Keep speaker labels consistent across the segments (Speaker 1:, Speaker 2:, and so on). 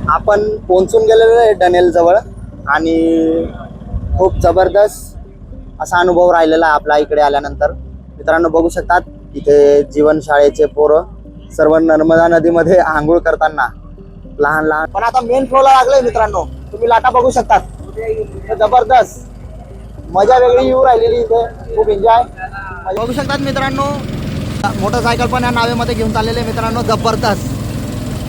Speaker 1: आपण पोहोचून गेलेलो आहे डनेल जवळ आणि खूप जबरदस्त असा अनुभव राहिलेला आहे आपला इकडे आल्यानंतर। मित्रांनो बघू शकतात इथे जीवन शाळेचे पोरं सर्व नर्मदा नदीमध्ये आंघोळ करताना लहान लहान, पण आता मेन फ्लोला लागले मित्रांनो, तुम्ही लाटा बघू शकतात। जबरदस्त मजा वेगळी येऊ राहिलेली इथे, खूप एन्जॉय बघू शकतात मित्रांनो। मोटरसायकल पण या नावेमध्ये घेऊन चाललेले मित्रांनो, जबरदस्त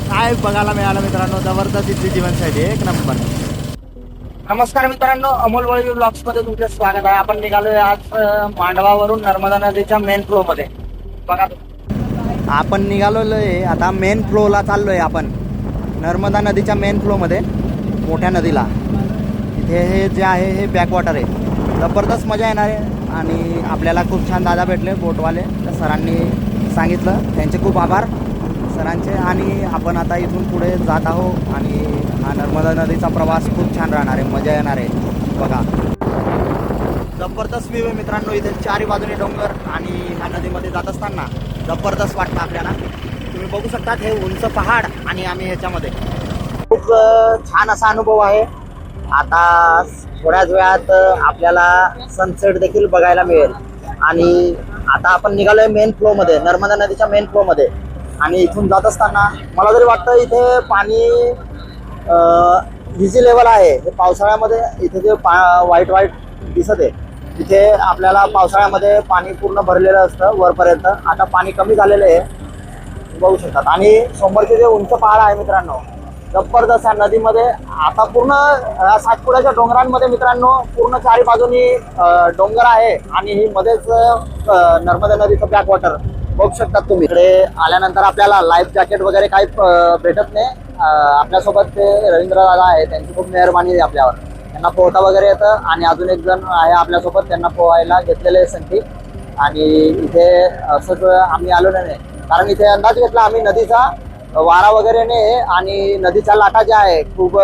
Speaker 1: काय बघायला मिळालं मित्रांनो, जबरदस्त इथली जीवनशैली एक नंबर। नमस्कार मित्रांनो, अमोल वळवी ब्लॉग्स मध्ये तुमचं स्वागत आहे। आपण निघालोय आज मांडवावरून नर्मदा नदीच्या मेन फ्लो मध्ये। बघा आपण निघालेलो आहे आता मेन फ्लोला चाललोय आपण, नर्मदा नदीच्या मेन फ्लो मध्ये, मोठ्या नदीला। इथे हे जे आहे हे बॅकवॉटर आहे, जबरदस्त मजा येणार आहे। आणि आपल्याला खूप छान दादा भेटले बोटवाले, त्या सरांनी सांगितलं, त्यांचे खूप आभार सरांचे। आणि आपण आता इथून पुढे जात आहोत आणि हा नर्मदा नदीचा प्रवास खूप छान राहणार आहे, मजा येणार आहे। बघा जबरदस्त व्ह्यू आहे मित्रांनो, इथे चारी बाजूने डोंगर आणि ह्या नदीमध्ये जात असताना जबरदस्त वाटतं आपल्याला। तुम्ही बघू शकता हे उंच पहाड आणि आम्ही ह्याच्यामध्ये, खूप छान असा अनुभव आहे। आता थोड्याच वेळात आपल्याला सनसेट देखील बघायला मिळेल। आणि आता आपण निघालोय मेन फ्लो मध्ये, नर्मदा नदीच्या मेन फ्लो मध्ये। आणि इथून जात असताना मला तरी वाटतं इथे पाणी इझी लेवल आहे। हे पावसाळ्यामध्ये इथे जे व्हाईट व्हाईट दिसत आहे, तिथे आपल्याला पावसाळ्यामध्ये पाणी पूर्ण भरलेलं असतं वरपर्यंत। आता पाणी कमी झालेलं आहे बघू शकतात। आणि समोरचे जे उंच पहाड आहे मित्रांनो, जबरदस्त आहे नदीमध्ये। आता पूर्ण सातपुड्याच्या डोंगरांमध्ये मित्रांनो पूर्ण चारी बाजूनी डोंगर आहे आणि ही मध्येच नर्मदा नदीचं बॅकवॉटर बघू शकतात तुम्ही। इकडे आल्यानंतर आपल्याला लाईफ जॅकेट वगैरे काही भेटत नाही। आपल्यासोबत ते रवींद्र दादा आहे, त्यांची खूप मेहरबानी आहे आपल्यावर, त्यांना पोहता वगैरे येतं। आणि अजून एक जण आहे आपल्यासोबत, त्यांना पोहायला घेतलेले संगीत। आणि इथे असंच आम्ही आलो नाही, कारण इथे अंदाज घेतला आम्ही नदीचा वारा वगैरे नाही आणि नदीच्या लाटा ज्या आहे खूप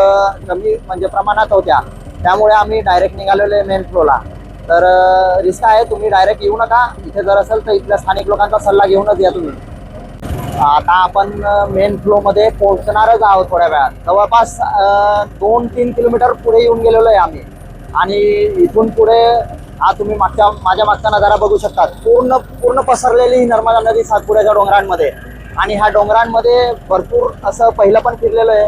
Speaker 1: कमी म्हणजे प्रमाणात होत्या, त्यामुळे आम्ही डायरेक्ट निघालेलो आहे मेन फ्लोला। तर रिस्क आहे, तुम्ही डायरेक्ट येऊ नका। इथे जर असेल तर इथल्या स्थानिक लोकांचा सल्ला घेऊनच या तुम्ही। आता आपण मेन फ्लो मध्ये पोहोचणारच आहोत थोड्या वेळात, जवळपास 2-3 किलोमीटर पुढे येऊन गेलेलो आहे आम्ही। आणि इथून पुढे हा तुम्ही माझ्या मागचा नजारा बघू शकतात, पूर्ण पसरलेली ही नर्मदा नदी सातपुड्याच्या डोंगरांमध्ये। आणि ह्या डोंगरांमध्ये भरपूर असं पहिलं पण फिरलेलं आहे,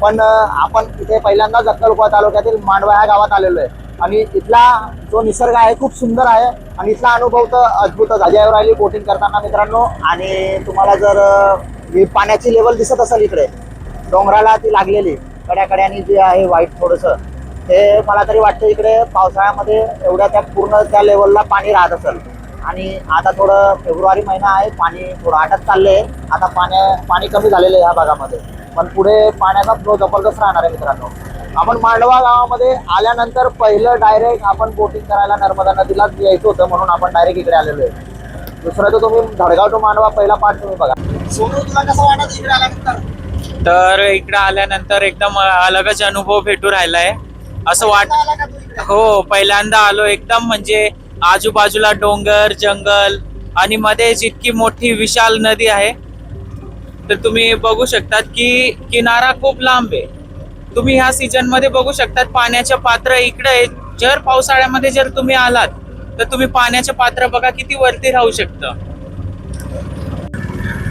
Speaker 1: पण आपण इथे पहिल्यांदाच अक्कलकोट तालुक्यातील मांडवा ह्या गावात आलेलो आहे। आणि इथला जो निसर्ग आहे खूप सुंदर आहे आणि इथला अनुभव तर अद्भुतच। अजयावर राहिली बोटिंग करताना मित्रांनो। आणि तुम्हाला जर पाण्याची लेवल दिसत असेल इकडे डोंगराला ती लागलेली कड्याकड्यानी जे आहे व्हाईट थोडंसं, ते मला तरी वाटतं इकडे पावसाळ्यामध्ये एवढ्या त्या लेवलला पाणी राहत असेल। आणि आता थोडं फेब्रुवारी महिना आहे, पाणी थोडं आटत चाललंय। आता पाणी कमी झालेलं आहे ह्या भागामध्ये, पण पुढे पाण्याचा फ्लो जबरदस्त राहणार आहे मित्रांनो। आपण मांडवा गावामध्ये आल्यानंतर पहिलं डायरेक्ट आपण बोटिंग करायला नर्मदा नदीलाच यायचं होतं, म्हणून आपण डायरेक्ट इकडे आलेलो आहे। दुसरं तर तुम्ही धडगाव टू मांडवा पहिला पार्ट तुम्ही बघा। सोनू तुला कसं वाटत इकडे आल्यानंतर?
Speaker 2: तर इकडे आल्यानंतर एकदम अलगच अनुभव भेटू राहिलाय असं हो, पहिल्यांदा आलो। एकदम म्हणजे आजूबाजूला डोंगर जंगल आणि मध्येच इतकी मोठी विशाल नदी आहे। तर तुम्ही बघू शकतात की किनारा खूप लांब आहे। तुम्ही ह्या सीझन मध्ये बघू शकतात पाण्याचे पात्र इकडे, जर पावसाळ्यामध्ये जर तुम्ही आलात तर तुम्ही पाण्याचे पात्र बघा किती वरती राहू शकतं।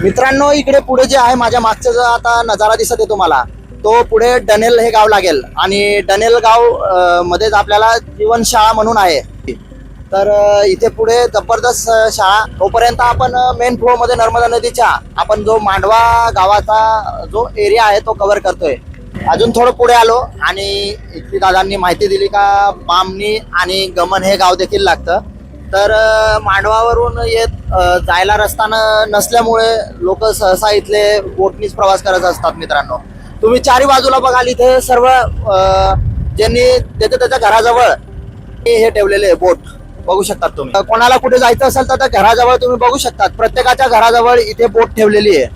Speaker 1: मित्रांनो इकडे पुढे जे आहे माझ्या मागचा जो आता नजारा दिसत आहे तुम्हाला, तो पुढे डनेल हे गाव लागेल। आणि डनेल गाव मध्येच आपल्याला जीवनशाळा म्हणून आहे। तर इथे पुढे जबरदस्त शाळा, तोपर्यंत आपण मेन फ्लो मध्ये नर्मदा नदीच्या आपण जो मांडवा गावाचा जो एरिया आहे तो कव्हर करतोय। अजून थोडं पुढे आलो आणि इथली दादांनी माहिती दिली का बामणी आणि गमन हे गाव देखील लागतं। तर मांडवावरून जायला रस्ता नसल्यामुळे लोक सहसा इथले बोटनीच प्रवास करत असतात मित्रांनो। तुम्ही चारी बाजूला बघाल इथे सर्व ज्यांनी त्याच्या घराजवळ हे ठेवलेले बोट बघू शकतात तुम्ही। कोणाला कुठे जायचं असेल तर त्या घराजवळ तुम्ही बघू शकतात, प्रत्येकाच्या घराजवळ इथे बोट ठेवलेली आहे।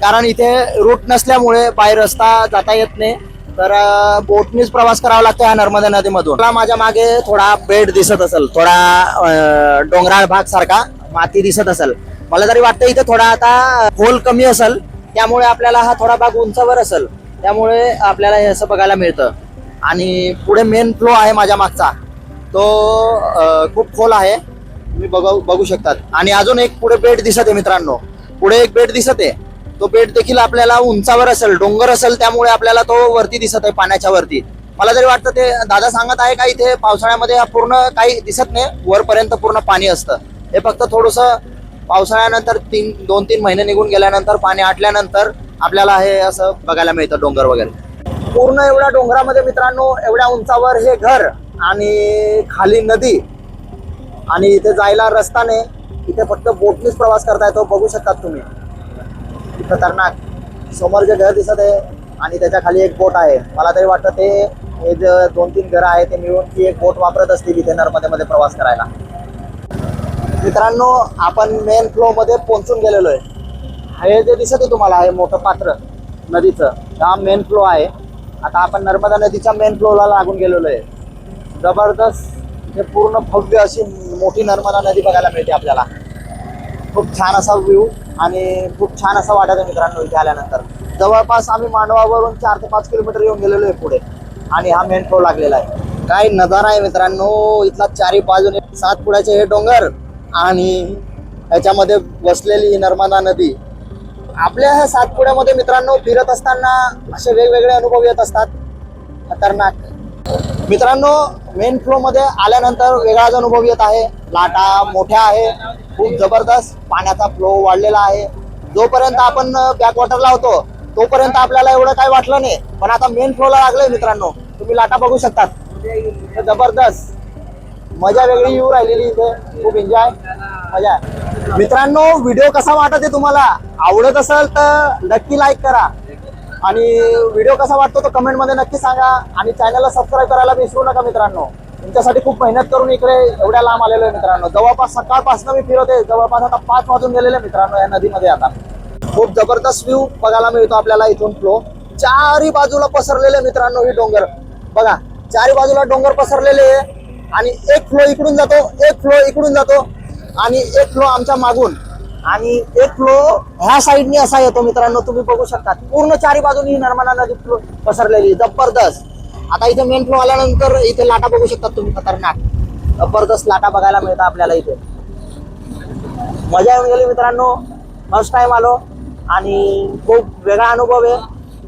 Speaker 1: कारण इथे रूट नसल्यामुळे बाहेर रस्ता जाता येत नाही, तर बोटनीच प्रवास करावा लागतो या नर्मदा नदीमधून। मला माझ्या मागे थोडा बेट दिसत असेल, थोडा डोंगराळ भाग सारखा माती दिसत असेल। मला तरी वाटतं इथे थोडा आता खोल कमी असेल, त्यामुळे आपल्याला हा थोडा भाग उंचावर असेल। त्यामुळे आपल्याला हे असं बघायला मिळतं. आणि पुढे मेन फ्लो आहे माझ्या मागचा, तो खूप खोल आहे, तुम्ही बघू शकतात. आणि अजून एक पुढे बेट दिसत आहे मित्रांनो, पुढे एक बेट दिसत आहे. तो बेट देखील आपल्याला उंचावर असेल, डोंगर असेल, त्यामुळे आपल्याला तो वरती दिसत आहे, पाण्याच्या वरती. मला तरी वाटतं ते दादा सांगत आहे का इथे पावसाळ्यामध्ये पूर्ण काही दिसत नाही, वरपर्यंत पूर्ण पाणी असतं. हे फक्त थोडंसं पावसाळ्यानंतर 2-3 महिने निघून गेल्यानंतर, पाणी आटल्यानंतर आपल्याला हे असं बघायला मिळतं, डोंगर वगैरे. पूर्ण एवढ्या डोंगरामध्ये मित्रांनो, एवढ्या उंचावर हे घर आणि खाली नदी, आणि इथे जायला रस्ता नाही, इथे फक्त बोटनीच प्रवास करता येतो. बघू शकतात तुम्ही, खतरनाक. समोर जे घर दिसत आहे आणि त्याच्या खाली एक बोट आहे. मला तरी वाटतं ते हे जे 2-3 घरं आहे ते मिळून ती एक बोट वापरत असतील इथे नर्मदेमध्ये प्रवास करायला. मित्रांनो, आपण मेन फ्लो मध्ये पोहोचून गेलेलो आहे. हे जे दिसत आहे तुम्हाला, हे मोठं पात्र नदीचं, हा मेन फ्लो आहे. आता आपण नर्मदा नदीच्या मेन फ्लोला लागून गेलेलो आहे. जबरदस्त, हे पूर्ण भव्य अशी मोठी नर्मदा नदी बघायला मिळते आपल्याला. खूप छान असा व्ह्यू आणि खूप छान असं वाटत आहे मित्रांनो इथे आल्यानंतर. जवळपास आम्ही मांडवावरून 4 ते 5 किलोमीटर येऊन गेलेलो आहे पुढे, आणि हा मेन फ्लो लागलेला आहे. काय नजारा आहे मित्रांनो, इथला 4 बाजूने सातपुड्याचे हे डोंगर आणि याच्यामध्ये बसलेली ही नर्मदा नदी. आपल्या ह्या सातपुड्यामध्ये मित्रांनो फिरत असताना असे वेगवेगळे अनुभव येत असतात, खतरनाक. मित्रांनो, मेन फ्लो मध्ये आल्यानंतर वेगळाच अनुभव येत आहे. लाटा मोठ्या आहे, खूप जबरदस्त पाण्याचा फ्लो वाढलेला आहे. जोपर्यंत आपण बॅकवॉटरला होतो तोपर्यंत आपल्याला एवढं काही वाटलं नाही, पण आता मेन फ्लोला लागलंय मित्रांनो, तुम्ही लाटा बघू शकतात. जबरदस्त मजा वेगळी येऊ राहिलेली इथे, खूप एन्जॉय, मजा आहे. मित्रांनो, व्हिडिओ कसा वाटत आहे तुम्हाला? आवडत असेल तर नक्की लाईक करा, आणि व्हिडिओ कसा वाटतो तो कमेंट मध्ये नक्की सांगा, आणि चॅनलला सबस्क्राईब करायला विसरू नका मित्रांनो. तुमच्यासाठी खूप मेहनत करून इकडे एवढ्या लांब आलेलो आहे मित्रांनो. जवळपास सकाळपासून मी फिरवते, जवळपास आता 5 वाजून गेलेले मित्रांनो या नदीमध्ये. आता खूप जबरदस्त व्ह्यू बघायला मिळतो आपल्याला इथून. फ्लो चारही बाजूला पसरलेले मित्रांनो, ही डोंगर बघा, चारही बाजूला डोंगर पसरलेले आहे, आणि एक फ्लो इकडून जातो, एक फ्लो इकडून जातो, आणि एक फ्लो आमच्या मागून, आणि एक फ्लो ह्या साईडनी असा येतो मित्रांनो. तुम्ही बघू शकता पूर्ण 4 बाजूनी ही नर्मदा नदी फ्लो पसरलेली, जबरदस्त. आता इथे मेन फ्लो आल्यानंतर इथे लाटा बघू शकतात तुम्ही, खतरनाक जबरदस्त लाटा बघायला मिळतात आपल्याला इथे. मजा येऊन गेली मित्रांनो, फर्स्ट टाइम आलो आणि खूप वेगळा अनुभव आहे,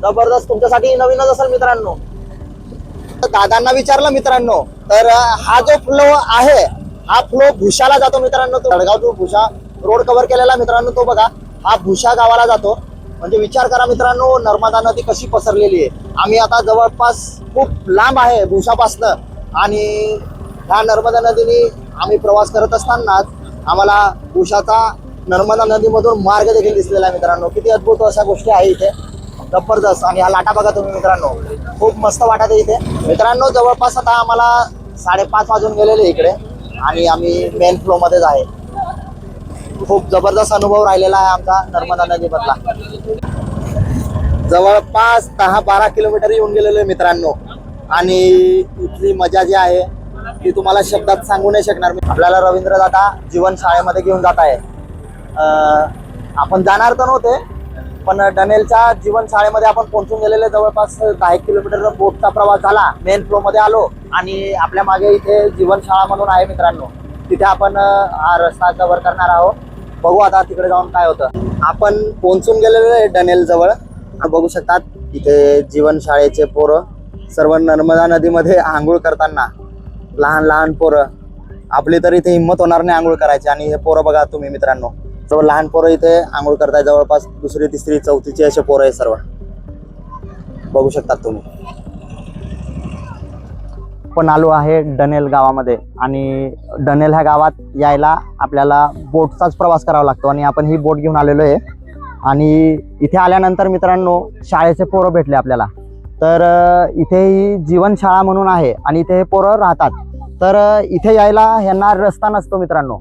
Speaker 1: जबरदस्त. तुमच्यासाठी नवीनच असेल मित्रांनो. दादांना विचारलं मित्रांनो, तर हा जो फ्लो आहे हा फ्लो भुशाला जातो मित्रांनो. तो Jalgaon to Bhusha road cover केलेला मित्रांनो, तो बघा हा भुशा गावाला जातो. म्हणजे विचार करा मित्रांनो, नर्मदा नदी कशी पसरलेली आहे. आम्ही आता जवळपास खूप लांब आहे भुशापासनं, आणि ह्या नर्मदा नदीने आम्ही प्रवास करत असतानाच आम्हाला भुशाचा नर्मदा नदीमधून मार्ग देखील दिसलेला आहे मित्रांनो. किती अद्भुत अशा गोष्टी आहे इथे, जबरदस्त. आणि हा लाटा बघा तुम्ही मित्रांनो, खूप मस्त वाटत आहे इथे मित्रांनो. जवळपास आता आम्हाला 5:30 वाजून गेलेले इकडे, आणि आम्ही मेन फ्लो मध्येच आहे. खूप जबरदस्त अनुभव राहिलेला आहे आमचा नर्मदा नदीमधला. जवळपास 10-12 किलोमीटर येऊन गेलेलो आहे मित्रांनो, आणि इथली मजा जी आहे ती तुम्हाला शब्दात सांगू नाही शकणार. आपल्याला रवींद्र दादा जीवन शाळेमध्ये घेऊन जात आहे. आपण जाणार तर नव्हते, पण डनेलच्या जीवन शाळेमध्ये आपण पोहोचून गेलेले. जवळपास 10 किलोमीटर बोटचा प्रवास झाला, मेन फ्लो मध्ये आलो, आणि आपल्या मागे इथे जीवन शाळा म्हणून आहे मित्रांनो, तिथे आपण हा रस्ता कव्हर करणार आहोत. बघू आता तिकडे जाऊन काय होतं. आपण पोहोचून गेलेलो आहे डनेल जवळ. बघू शकतात इथे जीवन शाळेचे पोरं सर्व नर्मदा नदीमध्ये आंघोळ करताना, लहान लहान पोरं. आपली तर इथे हिंमत होणार नाही आंघोळ करायची, आणि हे पोरं बघा तुम्ही मित्रांनो, सर्व लहान पोरं इथे आंघोळ करताय. जवळपास 2री, 3री, 4थीचे असे पोरं आहे सर्व, बघू शकतात तुम्ही. पण आलो आहे डनेल गावामध्ये, आणि डनेल ह्या गावात यायला आपल्याला बोटचाच प्रवास करावा लागतो, आणि आपण ही बोट घेऊन आलेलो आहे. आणि इथे आल्यानंतर मित्रांनो शाळेचे पोरं भेटले आपल्याला. तर इथे ही जीवन शाळा म्हणून आहे, आणि इथे हे पोरं राहतात. तर इथे यायला ह्यांना रस्ता नसतो मित्रांनो,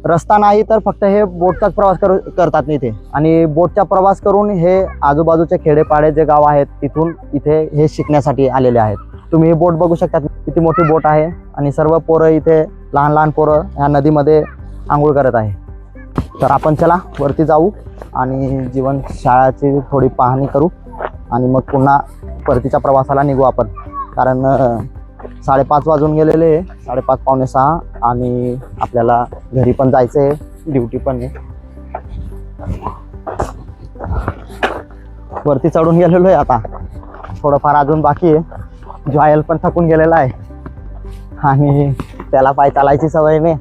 Speaker 1: रस्ता नाही, तर फक्त हे बोटचाच प्रवास करतात इथे. आणि बोटचा प्रवास करून हे आजूबाजूचे खेडेपाडे जे गाव आहेत तिथून इथे हे शिकण्यासाठी आलेले आहेत. तुम्ही ही बोट बघू शकता, किती मोठी बोट आहे, आणि सर्व पोरं इथे लहान लहान पोरं ह्या नदीमध्ये आंघोळ करत आहे. तर आपण चला वरती जाऊ आणि जीवन शाळाची थोडी पाहणी करू. आणि मग पुन्हा परतीच्या प्रवासाला निघू आपण. कारण 5:30 वाजून गेलेले, 5:30 पावणे 6, आणि आपल्याला घरी पण जायचं आहे, ड्युटी पण आहे. वरती चढून गेलेलो आहे, आता थोडंफार अजून बाकी आहे. जॉयल पण थकून गेलेला आहे आणि त्याला पाय चालायची सवय नाही.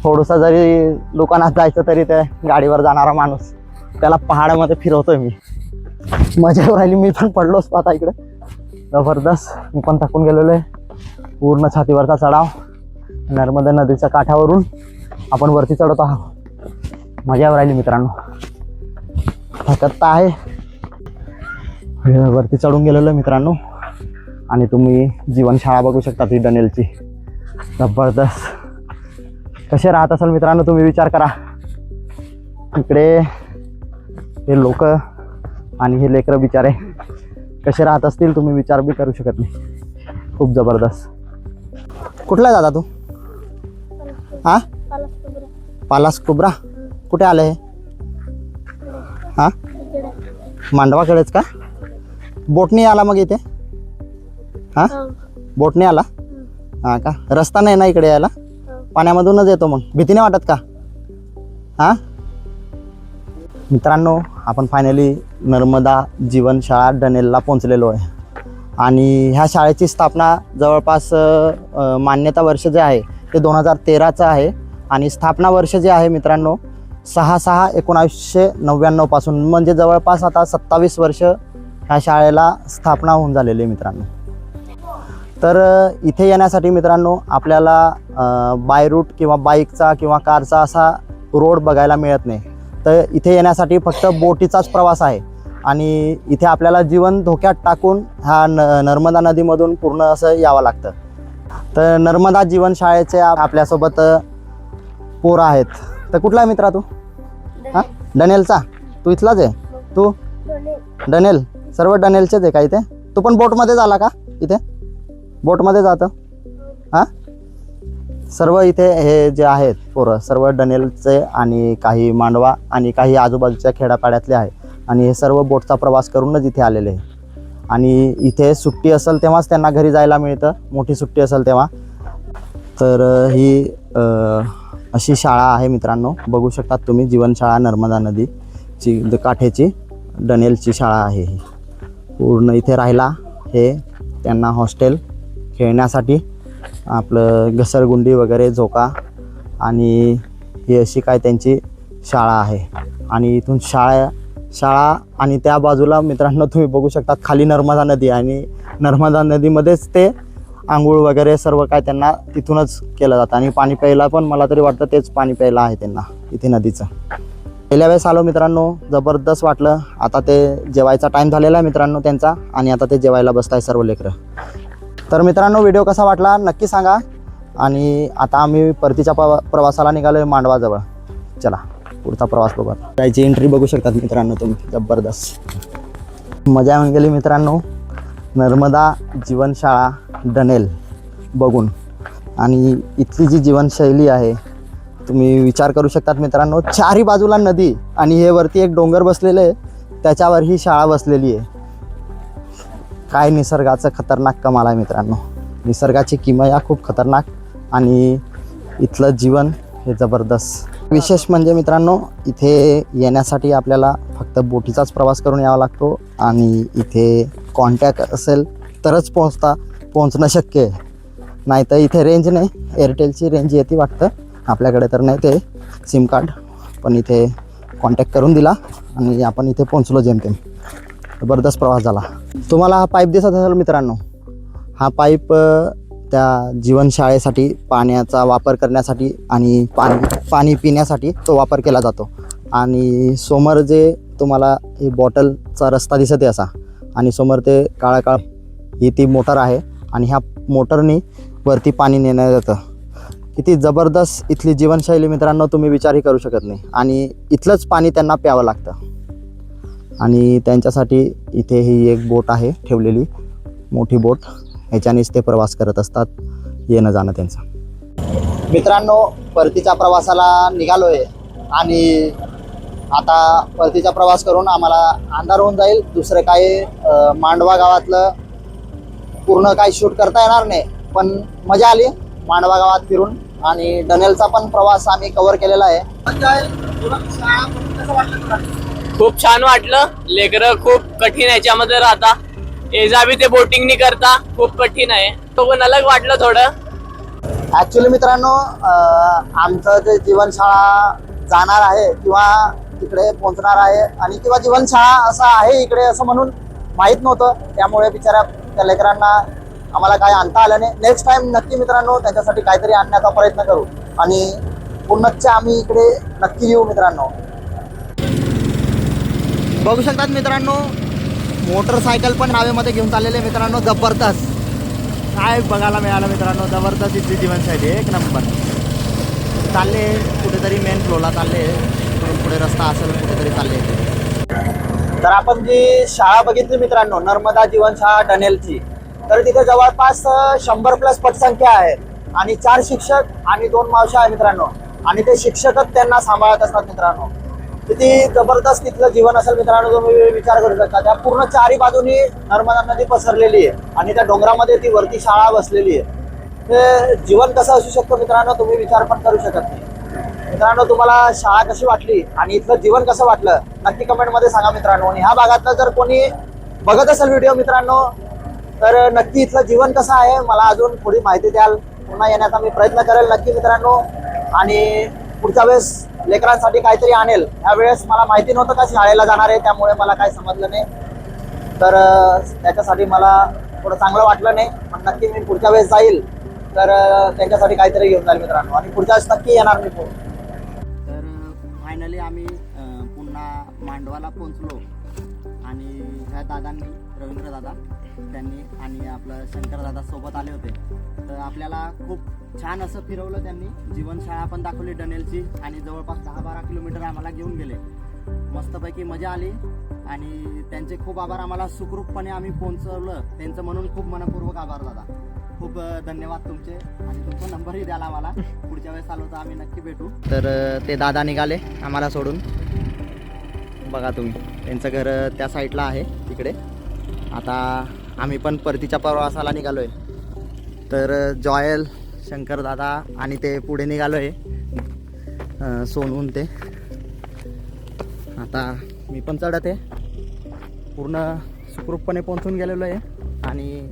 Speaker 1: थोडंसं जरी दुकानात जायचं तरी ते गाडीवर जाणारा माणूस, त्याला पहाडामध्ये फिरवतोय मी. मजा राहिली, मी पण पडलोच आता इकडे जबरदस्त. मी पण थकून गेलेलो आहे. पूर्ण छातीवरचा चढाव, नर्मदा नदीच्या काठावरून आपण वरती चढत आहोत. मजा राहिली मित्रांनो, थकत तर आहे. वरती चढून गेलेलो मित्रांनो, आणि तुम्ही जीवनशाळा बघू शकता ती डनेलची. जबरदस्त. कसे राहत असाल मित्रांनो, तुम्ही विचार करा. इकडे हे लोक आणि हे लेकरं बिचारे कसे राहत असतील, तुम्ही विचार बी करू शकत नाही. खूप जबरदस्त. कुठला आहे दादा तू? हा, पालास कुबरा. कुठे आलं हे? हा, मांडवाकडेच का? बोटनी आला मग इथे? हा, बोटनी आला. हा का, रस्ता नाही ना इकडे यायला? पाण्यामधूनच येतो मग, भीती नाही वाटत का? हा मित्रांनो, आपण फायनली नर्मदा जीवनशाळा डनेलला पोहोचलेलो आहे. आणि ह्या शाळेची स्थापना जवळपास मान्यता वर्ष जे आहे ते 2013चं आहे. आणि स्थापना वर्ष जे आहे मित्रांनो 6/6/1999 पासून, म्हणजे जवळपास आता 27 वर्ष ह्या शाळेला स्थापना होऊन झालेली आहे मित्रांनो. तर इथे येण्यासाठी मित्रांनो आपल्याला बाय रूट किंवा बाईकचा किंवा कारचा असा रोड बघायला मिळत नाही. तर इथे येण्यासाठी फक्त बोटीचाच प्रवास आहे. आणि इथे आपल्याला जीवन धोक्यात टाकून ह्या नर्मदा नदीमधून पूर्ण असं यावं लागतं. तर नर्मदा जीवनशाळेचे आपल्यासोबत पोरं आहेत. तर कुठला आहे मित्रा तू? हां, डनेलचा. तू इथलाच आहे? तू डनेल, सर्व डनेलचेच आहे का इथे? तू पण बोटमध्ये झाला का? इथे बोटमध्ये जातं? हां, सर्व इथे हे जे आहेत पोरं सर्व डनेलचे, आणि काही मांडवा आणि काही आजूबाजूच्या खेड्यापाड्यातले आहे. आणि हे सर्व बोटचा प्रवास करूनच इथे आलेले आहे. आणि इथे सुट्टी असेल तेव्हाच त्यांना घरी जायला मिळतं, मोठी सुट्टी असेल तेव्हा. तर ही अशी शाळा आहे मित्रांनो, बघू शकतात तुम्ही. जीवनशाळा नर्मदा नदीची काठेची डनेलची शाळा आहे ही. पूर्ण इथे राहिला हे त्यांना हॉस्टेल, खेळण्यासाठी आपलं घसरगुंडी वगैरे, झोका, आणि ही अशी काय त्यांची शाळा आहे. आणि इथून शाळा आणि त्या बाजूला मित्रांनो तुम्ही बघू शकतात खाली नर्मदा नदी, आणि नर्मदा नदीमध्येच ते आंघोळ वगैरे सर्व काय त्यांना तिथूनच केलं जातं. आणि पाणी प्यायला पण मला तरी वाटतं तेच पाणी प्यायला आहे त्यांना इथे नदीचं. पहिल्या वेळेस आलो मित्रांनो, जबरदस्त वाटलं. आता ते जेवायचा टाईम झालेला आहे मित्रांनो त्यांचा, आणि आता ते जेवायला बसत आहे सर्व लेकरं. तर मित्रांनो व्हिडिओ कसा वाटला नक्की सांगा. आणि आता आम्ही परतीच्या प्रवासाला निघालो आहे मांडवाजवळ. चला पुढचा प्रवास बघा. त्याची एंट्री बघू शकतात मित्रांनो तुम्ही. जबरदस्त मजा येऊन गेली मित्रांनो नर्मदा जीवनशाळा डनेल बघून. आणि इथली जी जीवनशैली आहे तुम्ही विचार करू शकतात मित्रांनो. चारही बाजूला नदी, आणि हे वरती एक डोंगर बसलेलं आहे, त्याच्यावर ही शाळा बसलेली आहे. काय निसर्गाचं खतरनाक कमाल आहे मित्रांनो. निसर्गाची किमया खूप खतरनाक, आणि इथलं जीवन हे जबरदस्त. विशेष म्हणजे मित्रांनो इथे येण्यासाठी आपल्याला फक्त बोटीचाच प्रवास करून यावा लागतो. आणि इथे कॉन्टॅक्ट असेल तरच पोहोचणं शक्य आहे. नाही तर इथे रेंज नाही. एअरटेलची रेंज येते वाटतं, आपल्याकडे तर नाही ते सिम कार्ड. पण इथे कॉन्टॅक्ट करून दिला आणि आपण इथे पोहोचलो जेमतेम. जबरदस्त प्रवास झाला. तुम्हाला हा पाईप दिसत असेल मित्रांनो, हा पाईप त्या जीवनशाळेसाठी पाण्याचा वापर करण्यासाठी आणि पाणी पिण्यासाठी तो वापर केला जातो. आणि समोर जे तुम्हाला ही बॉटलचा रस्ता दिसत आहे असा, आणि समोर ते काळा ही ती मोटर आहे, आणि ह्या मोटरनी वरती पाणी नेण्यात जातं. किती जबरदस्त इथली जीवनशैली मित्रांनो, तुम्ही विचारही करू शकत नाही. आणि इथलंच पाणी त्यांना प्यावं लागतं. आणि त्यांच्यासाठी इथे ही एक बोट आहे ठेवलेली, मोठी बोट, ह्याच्यानेच ते प्रवास करत असतात, येणं जाणं त्यांचं. मित्रांनो परतीच्या प्रवासाला निघालो आहे, आणि आता परतीचा प्रवास करून आम्हाला अंधार होऊन जाईल. दुसरं काही मांडवा गावातलं पूर्ण काही शूट करता येणार नाही, पण मजा आली मांडवा गावात फिरून. आणि डनेलचा पण प्रवास आम्ही कव्हर केलेला आहे.
Speaker 3: खूप छान वाटलं. लेकरं खूप कठीण याच्यामध्ये राहता. एजा बी ते बोटिंग नाही करता, खूप कठीण आहे. तो पण अलग वाटलं थोडं.
Speaker 1: ऍक्च्युली मित्रांनो, आमचं जे जीवनशाळा जाणार आहे किंवा तिकडे पोहोचणार आहे आणि किंवा जीवनशाळा असं आहे इकडे असं म्हणून माहीत नव्हतं. त्यामुळे बिचारा त्या लेकरांना आम्हाला काय आणता आलं नाही. नेक्स्ट टाइम नक्की मित्रांनो त्याच्यासाठी काहीतरी आणण्याचा प्रयत्न करू आणि पुन्हा आम्ही इकडे नक्की येऊ मित्रांनो. बघू शकतात मित्रांनो, मोटरसायकल पण नावेमध्ये घेऊन चाललेले मित्रांनो. जबरदस्त काय बघायला मिळालं मित्रांनो. जबरदस्त इथली जीवनशैली एक नंबर. चालले कुठेतरी मेन फ्लोला चालले, पुढे रस्ता असेल कुठेतरी चालले. तर आपण जी शाळा बघितली मित्रांनो, नर्मदा जीवनशाळा डनेलची, तर तिथे जवळपास 100+ पटसंख्या आहे आणि 4 शिक्षक आणि 2 मावशा आहे मित्रांनो. आणि ते शिक्षकच त्यांना सांभाळत असतात मित्रांनो. किती जबरदस्त तिथलं जीवन असेल मित्रांनो, तुम्ही विचार करू शकता. त्या पूर्ण 4ही बाजूनी नर्मदा नदी पसरलेली आहे आणि त्या डोंगरामध्ये ती वरती शाळा बसलेली आहे. ते जीवन कसं असू शकतं मित्रांनो, तुम्ही विचार पण करू शकत नाही. मित्रांनो, तुम्हाला शाळा कशी वाटली आणि इथलं जीवन कसं वाटलं नक्की कमेंटमध्ये सांगा मित्रांनो. आणि ह्या भागातलं जर कोणी बघत असेल व्हिडिओ मित्रांनो, तर नक्की इथलं जीवन कसं आहे मला अजून थोडी माहिती द्याल. पुन्हा येण्याचा मी प्रयत्न करेल नक्की मित्रांनो. आणि पुढच्या वेळेस लेकरांसाठी काहीतरी आणेल. यावेळेस मला माहिती नव्हतं का शाळेला जाणार आहे, त्यामुळे मला काही समजलं नाही. तर त्याच्यासाठी मला थोडं चांगलं वाटलं नाही. पण नक्की मी पुढच्या वेळेस जाईल तर त्यांच्यासाठी काहीतरी घेऊन जाईल मित्रांनो. आणि पुढच्या वेळेस नक्की येणार मी. तर फायनली आम्ही पुन्हा मांडवाला पोहोचलो. आणि ह्या दादांनी, रवींद्र दादा त्यांनी आणि आपलं शंकर दादा सोबत आले होते. तर आपल्याला खूप छान असं फिरवलं त्यांनी. जीवनशाळा पण दाखवली डनेलची आणि जवळपास 10-12 किलोमीटर आम्हाला घेऊन गेले. मस्तपैकी मजा आली आणि त्यांचे खूप आभार. आम्हाला सुखरूपपणे आम्ही पोहोचवलं त्यांचं, म्हणून खूप मनपूर्वक आभार दादा. खूप धन्यवाद तुमचे. आणि तुमचा नंबरही द्याला आम्हाला. पुढच्या वेळेस आलो तर आम्ही नक्की भेटू. तर ते दादा निघाले आम्हाला सोडून. बघा तुम्ही, त्यांचं घर त्या साईडला आहे तिकडे. आता आम्ही पण परतीच्या प्रवासाला निघालो आहे. तर जॉयल, शंकर दादा आणि ते पुढे निघालो आहे सोनून ते. आता मी पण चढत आहे. पूर्ण सुखरूपपणे पोहोचून गेलेलो आहे आणि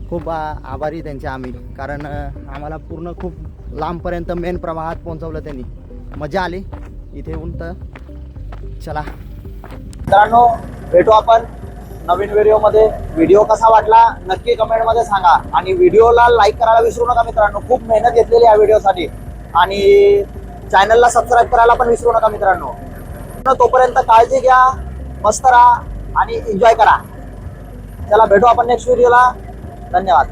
Speaker 1: खूप आभारी त्यांचे आम्ही. कारण आम्हाला पूर्ण खूप लांबपर्यंत मेन प्रवाहात पोहोचवलं त्यांनी. मजा आली इथे येऊन. तर चला मित्रांनो, भेटू आपण नवीन व्हिडिओमध्ये. व्हिडिओ कसा वाटला नक्की कमेंटमध्ये सांगा. आणि व्हिडिओला लाईक करायला विसरू नका मित्रांनो. खूप मेहनत घेतलेली या व्हिडिओसाठी. आणि चॅनलला सबस्क्राईब करायला पण विसरू नका मित्रांनो. तोपर्यंत काळजी घ्या, मस्त राहा आणि एन्जॉय करा. चला भेटू आपण नेक्स्ट व्हिडिओला. धन्यवाद.